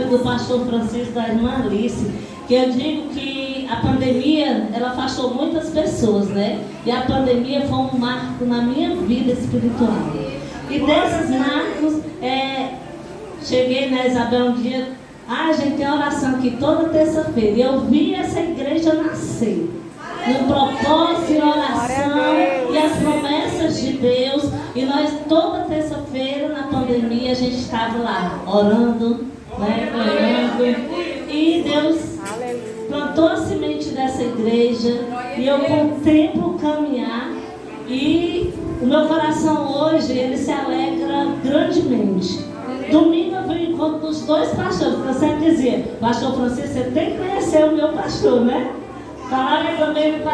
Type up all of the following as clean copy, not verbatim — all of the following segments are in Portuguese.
do pastor Francisco, da irmã Alice, que eu digo que a pandemia, ela afastou muitas pessoas, né? E a pandemia foi um marco na minha vida espiritual. E desses marcos, cheguei na Isabel um dia, a gente tem oração aqui toda terça-feira, e eu vi essa igreja nascer. No propósito e oração e as promessas de Deus. E nós toda terça-feira na pandemia a gente estava lá orando, né, orando. E Deus plantou a semente dessa igreja. E eu contemplo caminhar. E o meu coração hoje, ele se alegra grandemente. Domingo eu vi o encontro dos dois pastores. Eu sempre dizia, pastor Francisco, você tem que conhecer o meu pastor, né? Falaram também do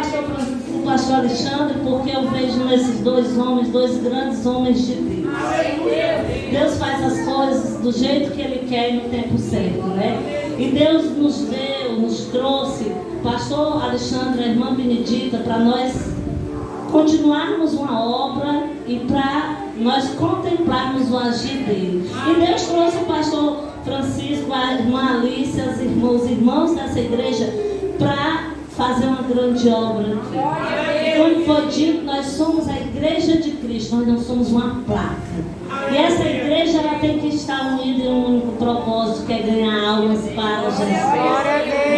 pastor Alexandre, porque eu vejo nesses dois homens, dois grandes homens de Deus. Deus faz as coisas do jeito que Ele quer e no tempo certo, né? E Deus nos deu, nos trouxe, pastor Alexandre, a irmã Benedita, para nós continuarmos uma obra e para nós contemplarmos o agir dele. E Deus trouxe o pastor Francisco, a irmã Alice, os irmãos dessa igreja, para fazer uma grande obra aqui. Como foi dito, nós somos a igreja de Cristo, nós não somos uma placa. E essa igreja, ela tem que estar unida em um único propósito, que é ganhar almas para Jesus.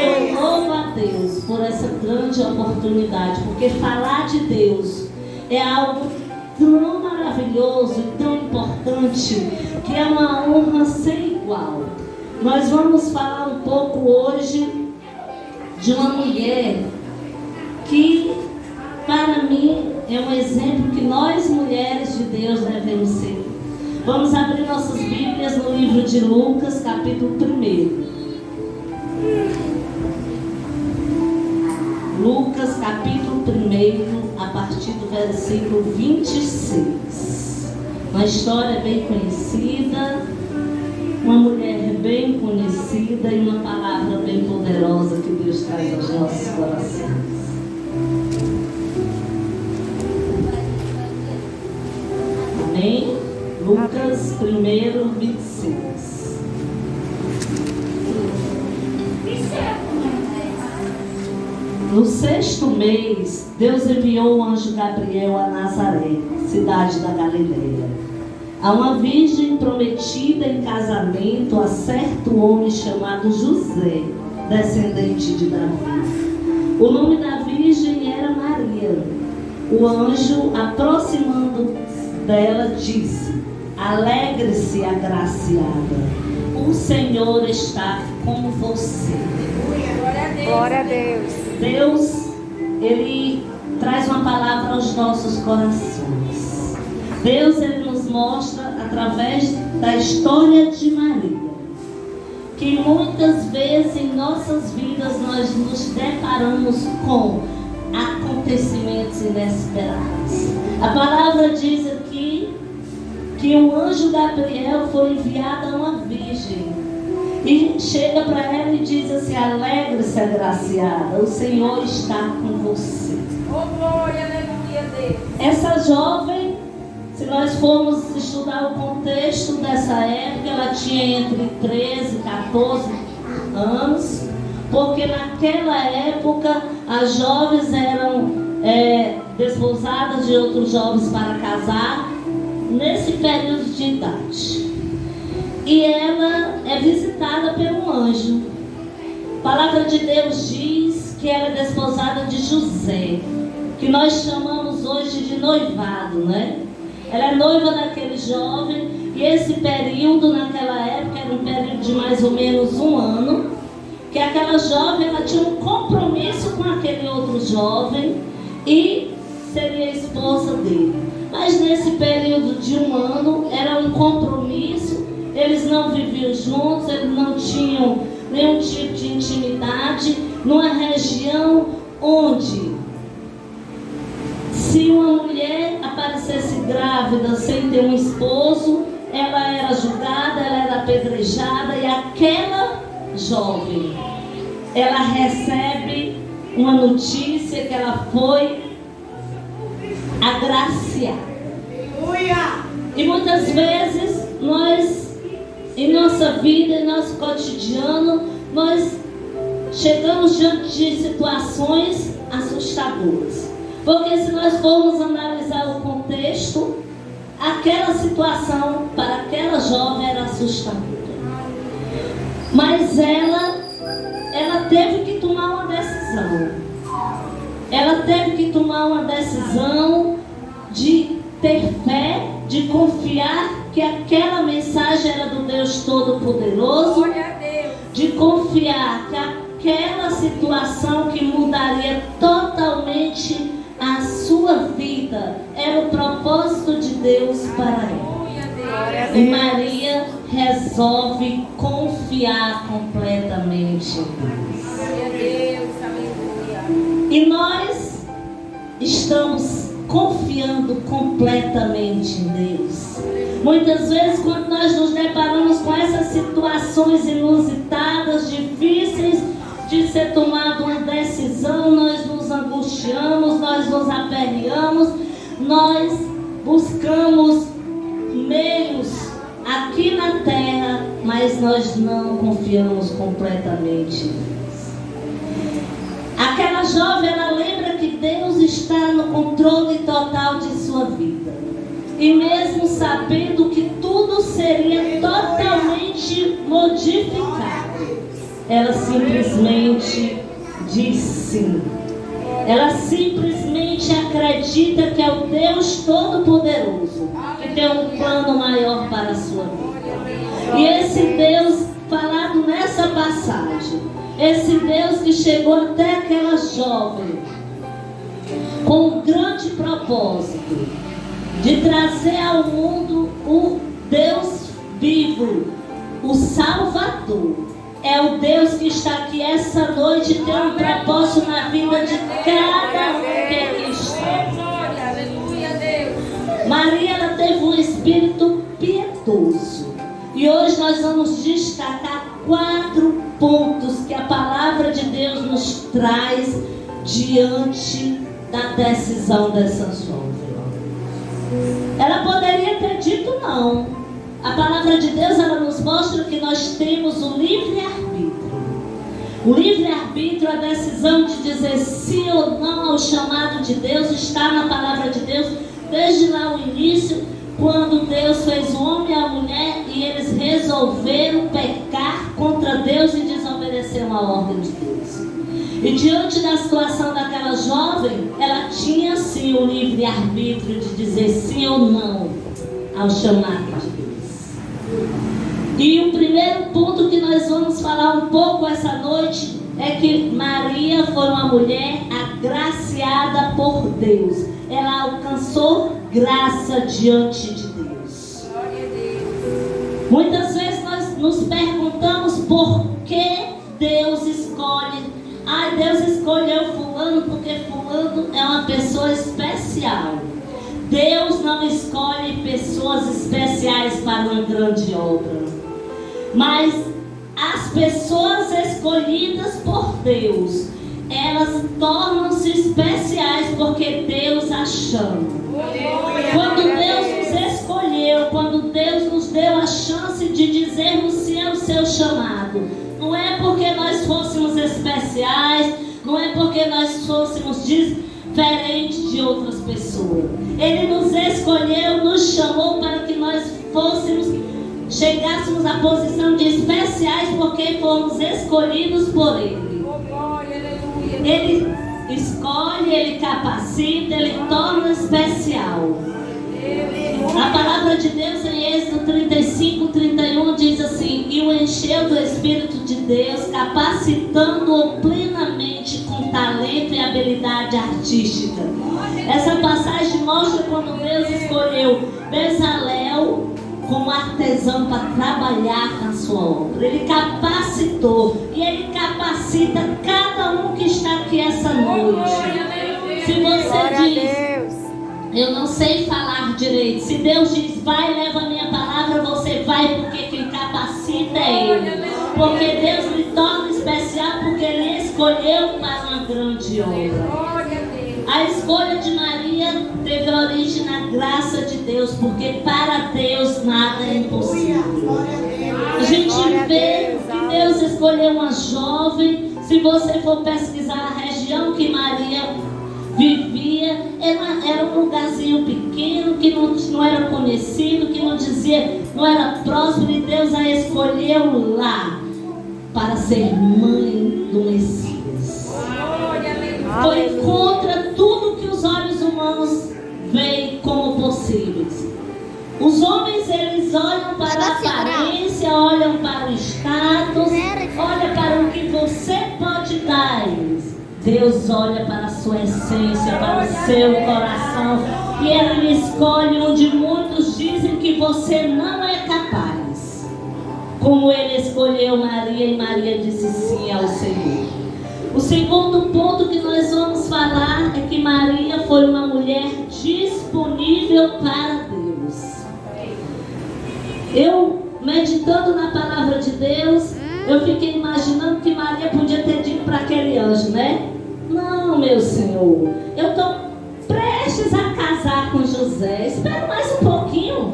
Eu louvo a Deus por essa grande oportunidade, porque falar de Deus é algo tão maravilhoso e tão importante, que é uma honra sem igual. Nós vamos falar um pouco hoje de uma mulher que, para mim, é um exemplo que nós, mulheres de Deus, devemos ser. Vamos abrir nossas Bíblias no livro de Lucas, capítulo 1. Lucas, capítulo 1, a partir do versículo 26. Uma história bem conhecida, uma mulher bem conhecida e uma palavra bem poderosa que Deus traz aos nossos corações. Amém? Lucas 1, 26. No 6º mês, Deus enviou o anjo Gabriel a Nazaré, cidade da Galileia, a uma virgem prometida em casamento a certo homem chamado José, descendente de Davi. O nome da virgem era Maria. O anjo, aproximando-se dela, disse: alegre-se, agraciada, o Senhor está com você. Glória a Deus. Deus, Ele traz uma palavra aos nossos corações. Deus, Ele nos mostra, através da história de Maria, que muitas vezes em nossas vidas nós nos deparamos com acontecimentos inesperados. A palavra diz aqui que o anjo Gabriel foi enviado a uma virgem e chega para ela e diz assim: alegre-se, agraciada, o Senhor está com você. Oh, glória, aleluia, Deus. Essa jovem, se nós formos estudar o contexto dessa época, ela tinha entre 13 e 14 anos, porque naquela época as jovens eram desposadas de outros jovens para casar, nesse período de idade. E ela é visitada pelo anjo. A palavra de Deus diz que ela é desposada de José, que nós chamamos hoje de noivado, né? Ela é noiva daquele jovem, e esse período naquela época era um período de mais ou menos 1 ano, que aquela jovem, ela tinha um compromisso com aquele outro jovem e seria esposa dele. Mas nesse período de 1 ano era um compromisso, eles não viviam juntos, eles não tinham nenhum tipo de intimidade, numa região onde, se uma mulher aparecesse grávida sem ter um esposo, ela era julgada, ela era apedrejada, e aquela jovem, ela recebe uma notícia que ela foi agraciada. E muitas vezes nós em nossa vida, em nosso cotidiano, nós chegamos diante de situações assustadoras. Porque se nós formos analisar o contexto, aquela situação para aquela jovem era assustadora. Mas ela teve que tomar uma decisão. Ela teve que tomar uma decisão de ter fé, de confiar que aquela mensagem era do Deus Todo-Poderoso, de confiar que aquela situação que mudaria totalmente a sua vida era o propósito de Deus para ela. E Maria resolve confiar completamente em Deus. E nós estamos confiando completamente em Deus. Muitas vezes, quando nós nos deparamos com essas situações inusitadas, difíceis de ser tomada uma decisão, nós nos angustiamos, nós nos aperreamos, nós buscamos meios aqui na terra, mas nós não confiamos completamente em Deus. Aquela jovem, ela lembra que Deus está no controle total de sua vida. E mesmo sabendo que tudo seria totalmente modificado, ela simplesmente diz sim. Ela simplesmente acredita que é o Deus Todo-Poderoso que tem um plano maior para a sua vida. E esse Deus falado nessa passagem, esse Deus que chegou até aquela jovem com um grande propósito de trazer ao mundo o Deus vivo, o Salvador. É o Deus que está aqui essa noite, tem um propósito na vida de cada um que aqui está. Maria, ela teve um espírito piedoso. E hoje nós vamos destacar 4 pontos que a palavra de Deus nos traz diante da decisão dessa jovem. Ela poderia ter dito não. A palavra de Deus, ela nos mostra que nós temos o livre-arbítrio. O livre-arbítrio, a decisão de dizer sim ou não ao chamado de Deus, está na palavra de Deus desde lá o início, quando Deus fez o homem e a mulher e eles resolveram pecar contra Deus e desobedeceram a ordem de Deus. E diante da situação daquela jovem, ela tinha sim o livre-arbítrio de dizer sim ou não ao chamado de Deus. E o primeiro ponto que nós vamos falar um pouco essa noite é que Maria foi uma mulher agraciada por Deus. Ela alcançou graça diante de Deus. Muitas vezes nós nos perguntamos por que Deus escolhe. Deus escolheu fulano porque fulano é uma pessoa especial. Deus não escolhe pessoas especiais para uma grande obra. Mas as pessoas escolhidas por Deus, elas tornam-se especiais porque Deus as chama. Quando Deus nos escolheu, quando Deus nos deu a chance de dizermos sim ao seu chamado, não é porque nós fôssemos especiais, não é porque nós fôssemos diferentes de outras pessoas. Ele nos escolheu, nos chamou para que nós chegássemos à posição de especiais porque fomos escolhidos por Ele. Ele escolhe, Ele capacita, Ele torna especial. A palavra de Deus em Êxodo 35, 31 diz assim: e o encheu do Espírito de Deus, capacitando-o plenamente com talento e habilidade artística. Essa passagem mostra quando Deus escolheu Bezalel como artesão para trabalhar na sua obra. Ele capacitou e Ele capacita cada um que está aqui essa noite. Se você diz, eu não sei falar direito, se Deus diz, vai, leva a minha palavra, você vai, porque quem capacita é Ele. Porque Deus lhe torna especial, porque Ele escolheu para uma grande obra. A escolha de Maria teve origem na graça de Deus, porque para Deus nada é impossível. A gente vê que Deus escolheu uma jovem. Se você for pesquisar a região que Maria vivia, era um lugarzinho pequeno, que não era conhecido, que não dizia, não era próspero, e Deus a escolheu lá para ser mãe do Messias. Foi contra tudo que os olhos humanos veem como possíveis. Os homens, eles olham para a aparência, olham para o status, olham para o que você pode dar a eles. Deus olha para a sua essência, para o seu coração, e Ele escolhe onde muitos dizem que você não é capaz. Como Ele escolheu Maria, e Maria disse sim ao Senhor. O segundo ponto que nós vamos falar é que Maria foi uma mulher disponível para Deus. Eu, meditando na palavra de Deus, eu fiquei imaginando que Maria podia ter dito para aquele anjo, né? Não, meu Senhor, eu estou prestes a casar com José. Espera mais um pouquinho.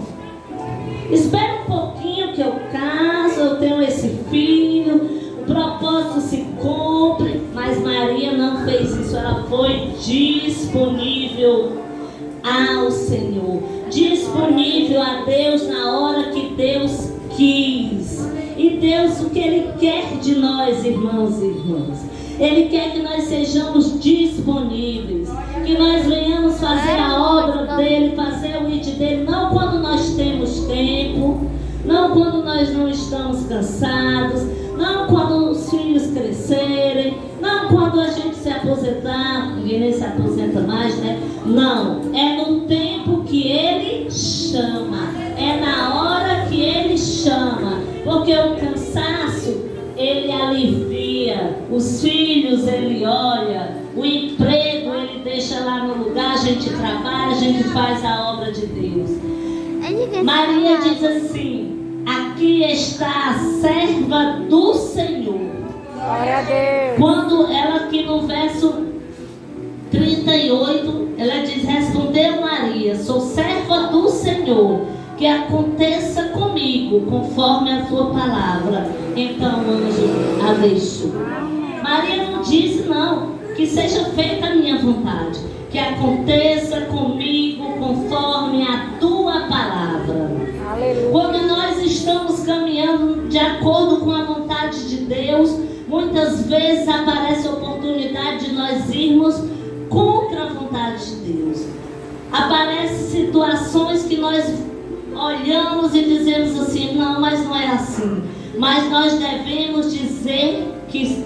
Espera um pouquinho que eu caso, eu tenho esse filho, o propósito se cumpre. Mas Maria não fez isso, ela foi disponível ao Senhor, disponível a Deus na hora que Deus quis. E Deus, o que Ele quer de nós, irmãos e irmãs? Ele quer que nós sejamos disponíveis, que nós venhamos fazer a obra dEle, fazer o ID dEle, não quando nós temos tempo, não quando nós não estamos cansados, não quando os filhos crescerem, não quando a gente se aposentar, ninguém nem se aposenta mais, né? Não, é no tempo que Ele chama, é na hora que Ele chama, porque o cansaço, Ele alivia, os filhos Ele olha, o emprego Ele deixa lá no lugar, a gente trabalha, a gente faz a obra de Deus. Maria diz assim: aqui está a serva do Senhor. Glória a Deus. Quando ela aqui no verso 38, ela diz: respondeu Maria, sou serva do Senhor, que aconteça comigo conforme a tua palavra. Então o anjo a deixou. Maria não disse não, que seja feita a minha vontade, que aconteça comigo conforme a tua palavra. Aleluia. Quando nós estamos caminhando de acordo com a vontade de Deus, muitas vezes aparece a oportunidade de nós irmos contra a vontade de Deus. Aparecem situações que nós olhamos e dizemos assim: não, mas não é assim. Mas nós devemos dizer que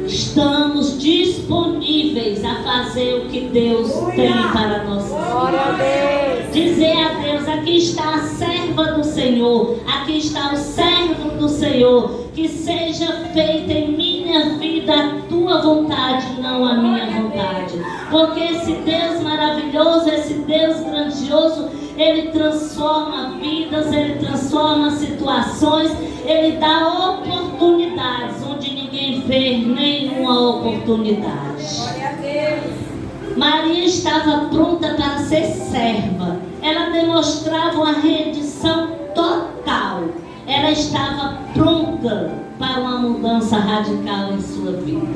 estamos disponíveis a fazer o que Deus tem para nós. Glória a Deus. Dizer a Deus: aqui está a serva do Senhor, aqui está o servo do Senhor, que seja feita em minha vida a tua vontade, não a minha vontade. Porque esse Deus maravilhoso, esse Deus grandioso, Ele transforma vidas, Ele transforma situações, Ele dá oportunidades onde ninguém vê nenhuma oportunidade. Glória a Deus. Maria estava pronta para ser serva. Ela demonstrava uma rendição total. Ela estava pronta para uma mudança radical em sua vida.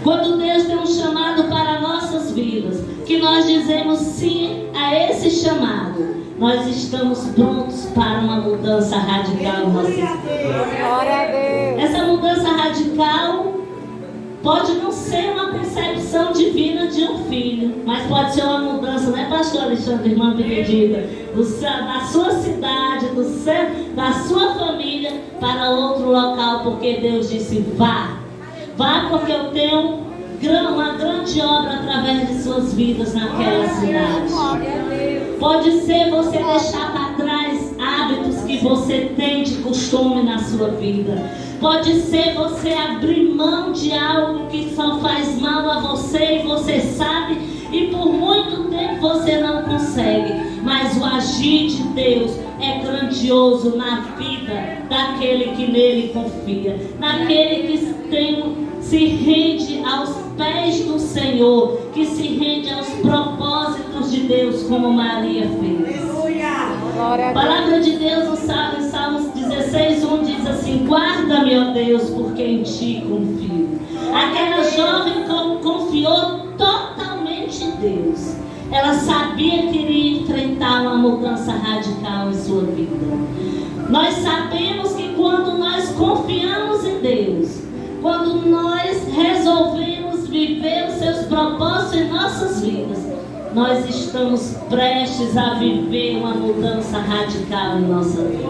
Quando Deus tem um chamado para nossas vidas, que nós dizemos sim a esse chamado, nós estamos prontos para uma mudança radical em nossas vidas. Glória a Deus. Essa mudança radical pode não ser uma concepção divina de um filho, mas pode ser uma mudança, né, pastor Alexandre, irmã Benedita, da sua cidade, da sua família para outro local, porque Deus disse: vá, porque eu tenho uma grande obra através de suas vidas naquela cidade. Glória a Deus. Pode ser você deixar para trás hábitos que você tem de costume na sua vida. Pode ser você abrir mão de algo que só faz mal a você e você sabe, e por muito tempo você não consegue. mas o agir de Deus é grandioso na vida daquele que nele confia, naquele que se rende aos pés do Senhor, que se rende aos propósitos de Deus, como Maria fez. A palavra de Deus no Salmos 16:1 diz assim: guarda-me, ó Deus, porque em ti confio. Aquela jovem confiou totalmente em Deus. Ela sabia que iria enfrentar uma mudança radical em sua vida. Nós sabemos que quando nós confiamos em Deus, quando nós resolvemos viver os seus propósitos em nossas vidas, nós estamos prestes a viver uma mudança radical em nossa vida.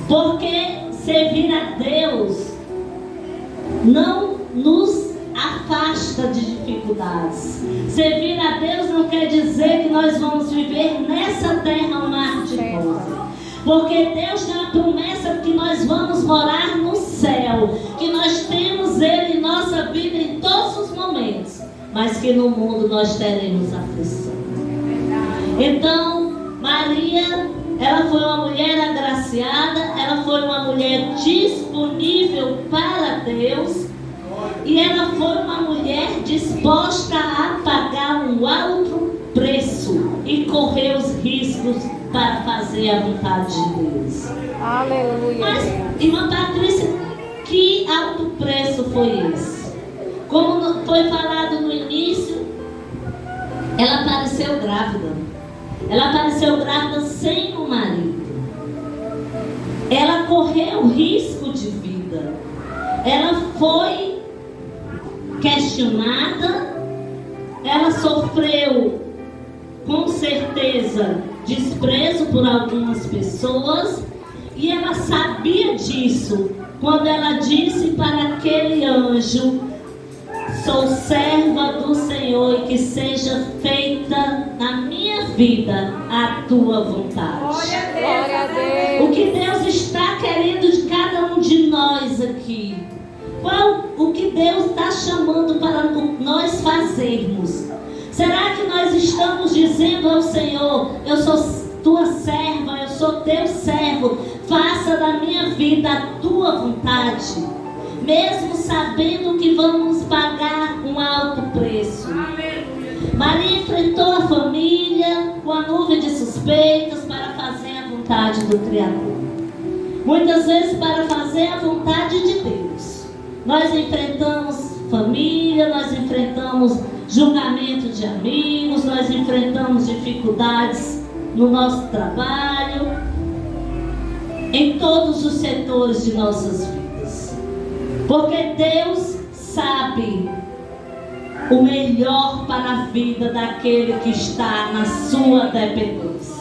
Porque servir a Deus não nos afasta de dificuldades. Servir a Deus não quer dizer que nós vamos viver nessa terra um mar de coisas. Porque Deus tem a promessa que nós vamos morar no céu, que nós temos Ele em nossa vida em todos os momentos, mas que no mundo nós teremos aflição. Então, Maria, ela foi uma mulher agraciada, ela foi uma mulher disponível para Deus, e ela foi uma mulher disposta a pagar um alto preço e correr os riscos para fazer a vontade de Deus. Aleluia. Mas, irmã Patrícia, que alto preço foi esse? Como foi falado no início, ela apareceu grávida. Ela apareceu grávida sem o marido. Ela correu risco de vida. Ela foi questionada. Ela sofreu, com certeza, desprezo por algumas pessoas. E ela sabia disso quando ela disse para aquele anjo: sou serva do Senhor, e que seja feita na minha vida a tua vontade. Glória a Deus. O que Deus está querendo de cada um de nós aqui? O que Deus está chamando para nós fazermos? Será que nós estamos dizendo ao Senhor: eu sou tua serva, eu sou teu servo, faça da minha vida a tua vontade, mesmo sabendo que vamos pagar um alto preço? Maria enfrentou a família com a nuvem de suspeitas para fazer a vontade do Criador. Muitas vezes, para fazer a vontade de Deus, nós enfrentamos família, nós enfrentamos julgamento de amigos, nós enfrentamos dificuldades no nosso trabalho, em todos os setores de nossas vidas. Porque Deus sabe o melhor para a vida daquele que está na sua dependência.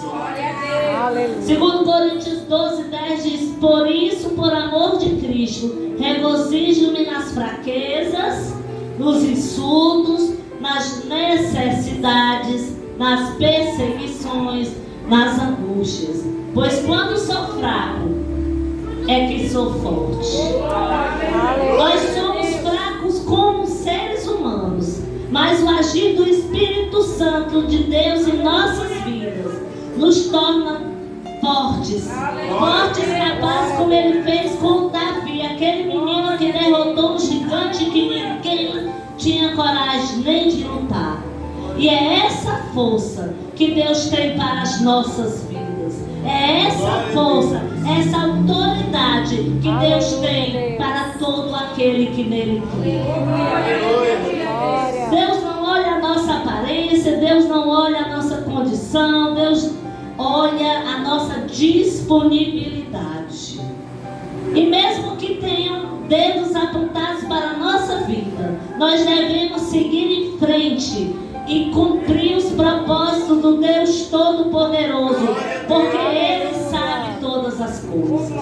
Segundo Coríntios 12:10 diz: por isso, por amor de Cristo, regozijo-me nas fraquezas, nos insultos, nas necessidades, nas perseguições, nas angústias. Pois quando sou fraco, é que sou forte. Nós somos fracos como seres humanos, mas o agir do Espírito Santo de Deus em nossas vidas nos torna fortes. Fortes, capazes, como ele fez com Davi, aquele menino que derrotou um gigante que ninguém tinha coragem nem de lutar. E é essa força que Deus tem para as nossas vidas. É essa força, essa autoridade que Deus tem para todo aquele que nele crê. Deus não olha a nossa aparência, Deus não olha a nossa condição, Deus olha a nossa disponibilidade. E mesmo que tenham dedos apontados para a nossa vida, nós devemos seguir em frente e cumprir os propósitos do Deus Todo-Poderoso, porque Ele sabe todas as coisas.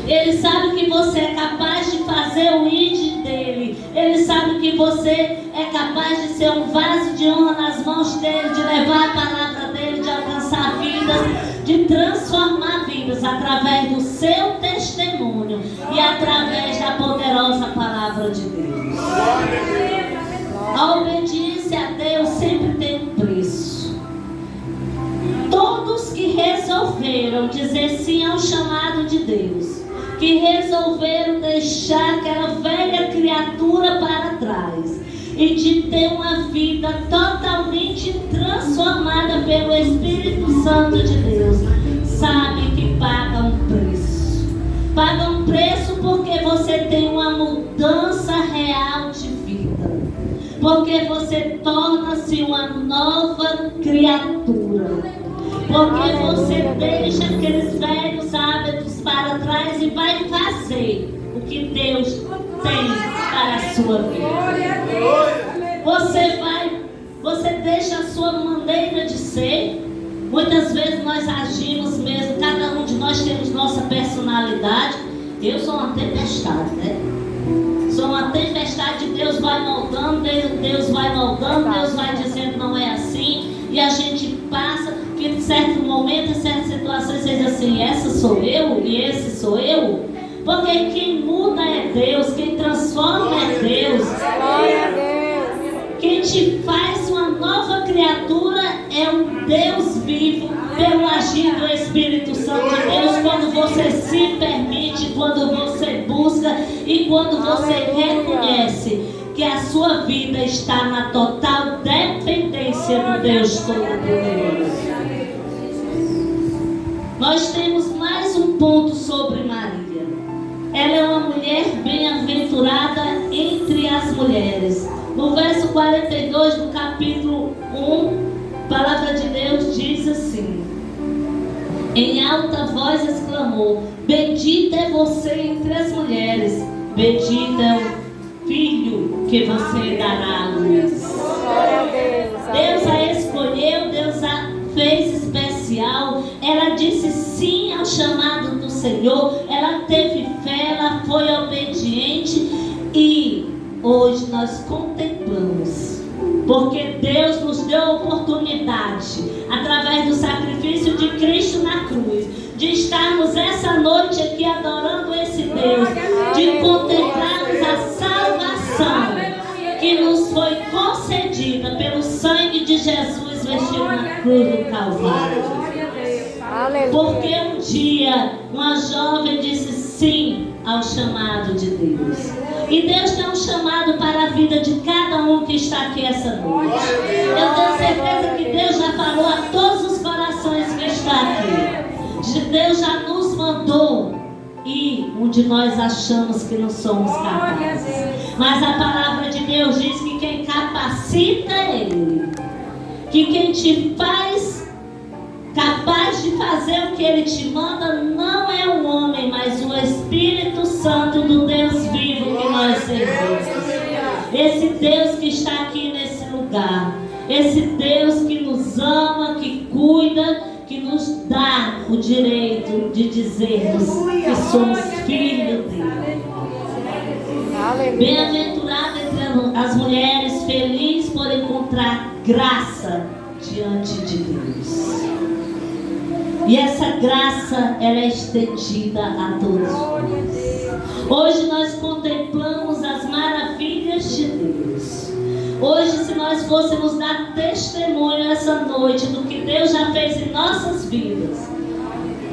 Ele sabe que você é capaz de fazer o ID dele. Ele sabe que você é capaz de ser um vaso de honra nas mãos dele, de levar a palavra dele, de alcançar vidas, de transformar vidas através do seu testemunho e através da poderosa palavra de Deus. A obediência a Deus sempre tem um preço. resolveram dizer sim ao chamado de Deus, que resolveram deixar aquela velha criatura para trás e de ter uma vida totalmente transformada pelo Espírito Santo de Deus, sabe que paga um preço. Paga um preço porque você tem uma mudança real de vida, porque você torna-se uma nova criatura, porque você deixa aqueles velhos hábitos para trás e vai fazer o que Deus tem para a sua vida. Você deixa a sua maneira de ser. Muitas vezes nós agimos mesmo, cada um de nós temos nossa personalidade. Eu sou uma tempestade, né? Sou uma tempestade, Deus vai moldando, Deus vai moldando, Deus vai dizendo não é assim. E a gente passa, que em certo momento, em certas situações, você diz assim, essa sou eu e esse sou eu. Porque quem muda é Deus, quem transforma é Deus. Glória a Deus. Quem te faz uma nova criatura é um Deus vivo, pelo agir do Espírito Santo de Deus, quando você se permite, quando você busca e quando você reconhece que a sua vida está na total dependência do Deus Todo-Poderoso. Nós temos mais um ponto sobre Maria. Ela é uma mulher bem-aventurada entre as mulheres. No verso 42 do capítulo 1, a palavra de Deus diz assim: em alta voz exclamou: bendita é você entre as mulheres, bendito é o filho que você dará à luz. Glória a Deus. Deus a escolheu, Deus a fez especial. Ela disse sim ao chamado do Senhor, ela teve fé, ela foi obediente. E hoje nós contemplamos, porque Deus nos deu a oportunidade, através do sacrifício de Cristo na cruz, de estarmos essa noite aqui adorando esse Deus, de contemplarmos a salvação que nos foi concedida pelo sangue de Jesus vestido na cruz do Calvário. Porque um dia uma jovem disse sim ao chamado de Deus. E Deus tem um chamado para a vida de cada um que está aqui essa noite. Eu tenho certeza que Deus já falou a todos os corações que estão aqui. Deus já nos mandou ir onde nós achamos que não somos capazes. Mas a palavra de Deus diz que quem capacita é Ele. Que quem te faz capaz de fazer o que Ele te manda não é o homem, mas o Espírito Santo do Deus vivo que nós servimos. Esse Deus que está aqui nesse lugar. Esse Deus que nos ama, que cuida, que nos dá o direito de dizermos que somos filhos dele. Bem-aventurada entre as mulheres, feliz por encontrar graça diante de Deus. E essa graça, ela é estendida a todos nós. Hoje nós contemplamos as maravilhas de Deus. Hoje, se nós fôssemos dar testemunho essa noite do que Deus já fez em nossas vidas,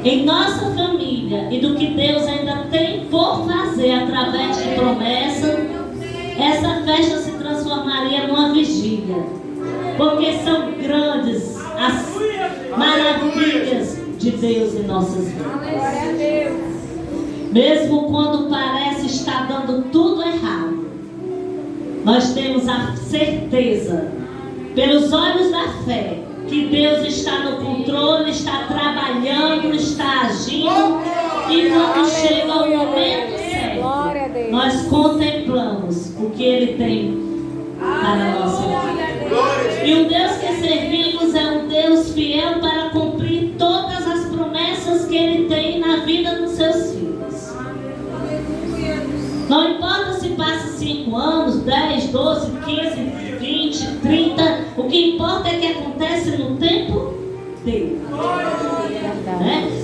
em nossa família, e do que Deus ainda tem por fazer através de promessa, essa festa se transformaria numa vigília. Porque são grandes as maravilhas de Deus em nossas vidas. Mesmo quando parece estar dando tudo errado, nós temos a certeza, pelos olhos da fé, que Deus está no controle, está trabalhando, está agindo. E quando chega o momento certo, nós contemplamos o que Ele tem para a nossa vida. E o Deus que servimos é um Deus fiel para cumprir todas as promessas que Ele tem na vida dos seus filhos. Não importa se passa 5 anos, 10, 12, 15, 20, 30. O que importa é que acontece no tempo dele.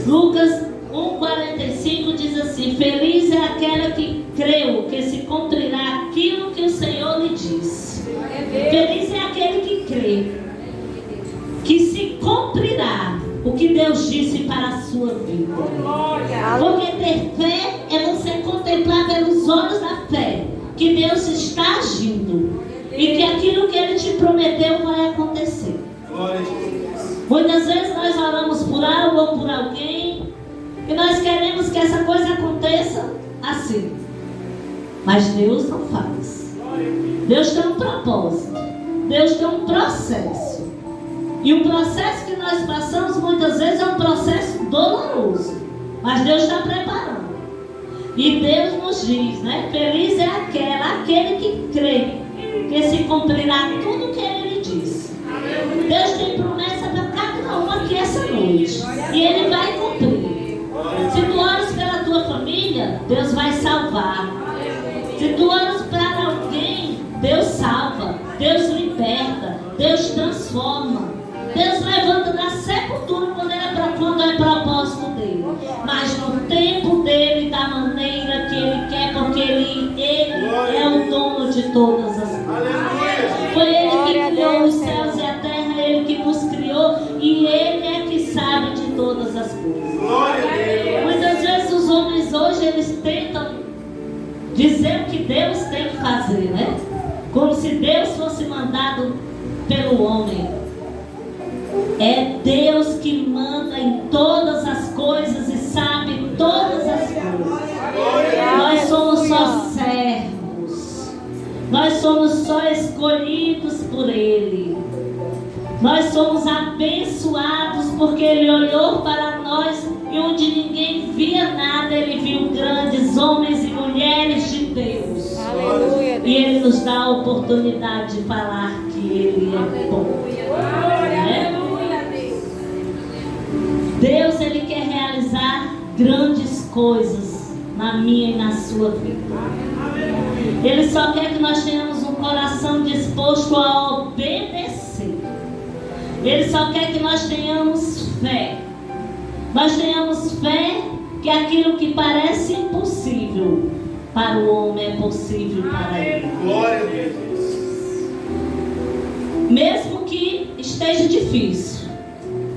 Lucas 1,45 diz assim: feliz é aquela que creu que se cumprirá aquilo que o Senhor lhe disse. Feliz é aquele que crê que se cumprirá o que Deus Deus disse para a sua vida. Porque ter fé é você contemplar pelos olhos da fé que Deus está agindo e que aquilo que Ele te prometeu vai acontecer. Muitas vezes nós oramos por algo ou por alguém e nós queremos que essa coisa aconteça assim. Mas Deus não faz. Deus tem um propósito. Deus tem um processo. E o processo que nós passamos muitas vezes é um processo doloroso. Mas Deus está preparando. E Deus nos diz, né? Feliz é aquele que crê, que se cumprirá tudo que Ele lhe disse. Deus tem promessa para cada um aqui essa noite. E Ele vai cumprir. Se tu oras pela tua família, Deus vai salvar. Se tu oras para alguém, Deus salva. Deus liberta. Deus transforma. Deus levanta da sepultura quando é propósito dele. Mas no tempo dele, da maneira que ele quer, porque ele é o dono de todas as coisas. Foi ele que criou os céus e a terra, ele que nos criou e ele é que sabe de todas as coisas. Muitas vezes os homens hoje, eles tentam dizer o que Deus tem que fazer, né? Como se Deus fosse mandado pelo homem. É Deus que manda em todas as coisas e sabe todas as coisas. Nós somos só servos. Nós somos só escolhidos por Ele. Nós somos abençoados porque Ele olhou para nós e onde ninguém via nada, Ele viu grandes homens e mulheres de Deus. Aleluia, Deus. E Ele nos dá a oportunidade de falar que Ele é bom. Deus, Ele quer realizar grandes coisas na minha e na sua vida. Ele só quer que nós tenhamos um coração disposto a obedecer. Ele só quer que nós tenhamos fé. Nós tenhamos fé que aquilo que parece impossível para o homem é possível para Ele. Glória a Deus. Mesmo que esteja difícil.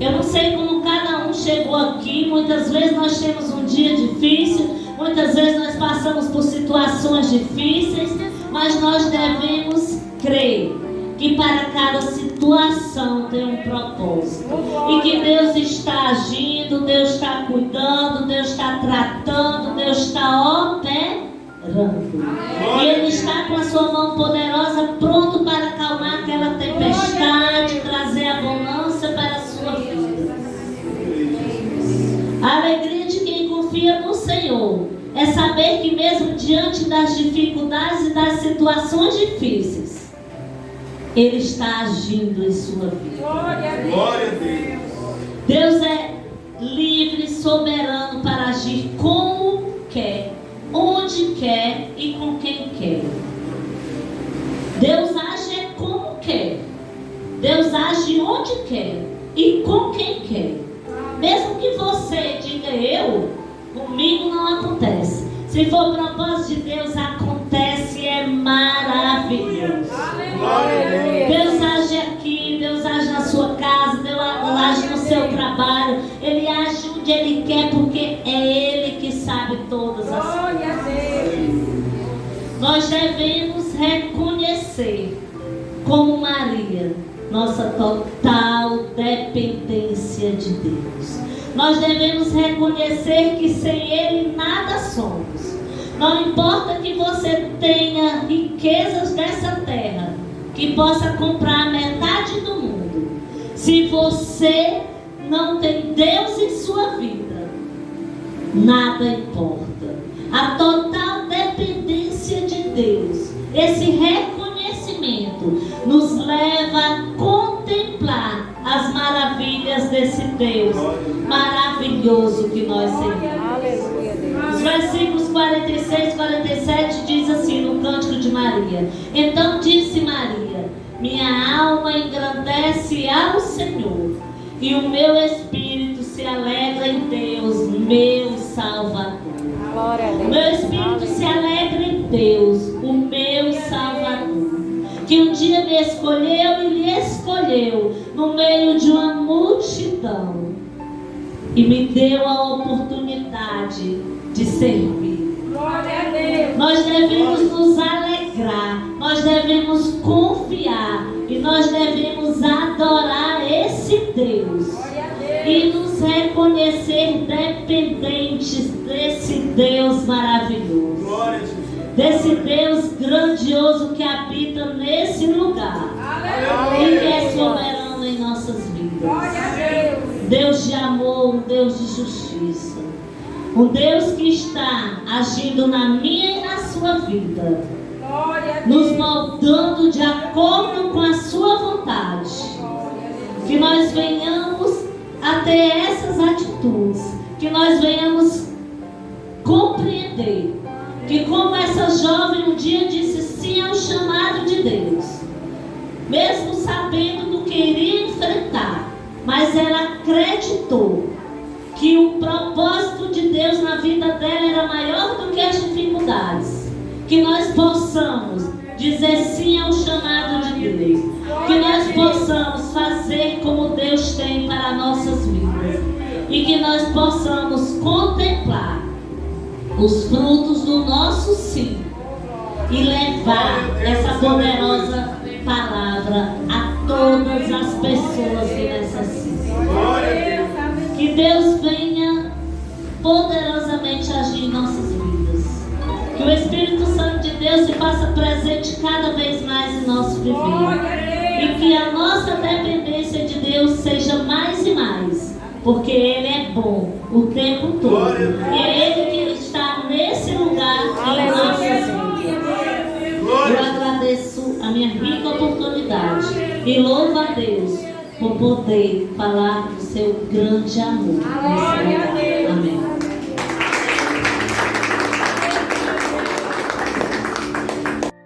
Eu não sei como cada um chegou aqui. Muitas vezes nós temos um dia difícil. Muitas vezes nós passamos por situações difíceis. Mas nós devemos crer que para cada situação tem um propósito. E que Deus está agindo, Deus está cuidando, Deus está tratando, Deus está operando. E Ele está com a sua mão poderosa pronto para acalmar aquela tempestade, trazer a bonança para a sua vida. A alegria de quem confia no Senhor é saber que mesmo diante das dificuldades e das situações difíceis, Ele está agindo em sua vida. Glória a Deus. Deus é livre e soberano para agir como quer, onde quer e com quem quer. Deus age como quer. Deus age onde quer e com quem quer. Mesmo que você diga comigo não acontece. Se for o propósito de Deus, acontece, é maravilhoso. Deus age aqui, Deus age na sua casa, Deus age no seu trabalho. Ele age onde Ele quer, porque é Ele que sabe todas as coisas. Nós devemos reconhecer, como Maria, nossa total dependência de Deus. Nós devemos reconhecer que sem Ele nada somos. Não importa que você tenha riquezas dessa terra, que possa comprar a metade do mundo. Se você não tem Deus em sua vida, nada importa. A total dependência de Deus, esse reconhecimento, nos leva a contemplar as maravilhas desse Deus maravilhoso que nós servimos. Aleluia, Deus. Os versículos 46 e 47 diz assim no Cântico de Maria: Então disse Maria: minha alma engrandece ao Senhor, e o meu espírito se alegra em Deus, meu Salvador. Glória a Deus. Meu espírito se alegra em Deus, o meu Salvador, que um dia me escolheu e lhe escolheu no meio de uma multidão. deu a oportunidade de servir. Glória a Deus. Nós devemos nos alegrar, nós devemos confiar e nós devemos adorar esse Deus Glória a Deus. e nos reconhecer dependentes desse Deus maravilhoso, Glória a Jesus. desse Deus grandioso que habita nesse lugar e que é soberano em nossas vidas. Glória a Deus. Deus de amor, um Deus de justiça, um Deus que está agindo na minha e na sua vida, Glória a Deus. nos moldando de acordo com a sua vontade. Que nós venhamos a ter essas atitudes, que nós venhamos compreender que, como essa jovem um dia disse sim ao chamado de Deus, mesmo sabendo do que iria enfrentar, mas ela acreditou que o propósito de Deus na vida dela era maior do que as dificuldades. Que nós possamos dizer sim ao chamado de Deus, que nós possamos fazer como Deus tem para nossas vidas e que nós possamos contemplar os frutos do nosso sim e levar essa poderosa palavra a todas as pessoas que necessitam. Glória a Deus. Que Deus venha poderosamente agir em nossas vidas. Que o Espírito Santo de Deus se faça presente cada vez mais em nosso viver. Glória a Deus. E que a nossa dependência de Deus seja mais e mais. Porque Ele é bom o tempo todo. Glória a Deus. E é Ele que está nesse lugar em nossas vidas. Glória Eu a Deus. agradeço a minha rica oportunidade e louvo a Deus por poder falar do seu grande amor. nesse lugar. Amém.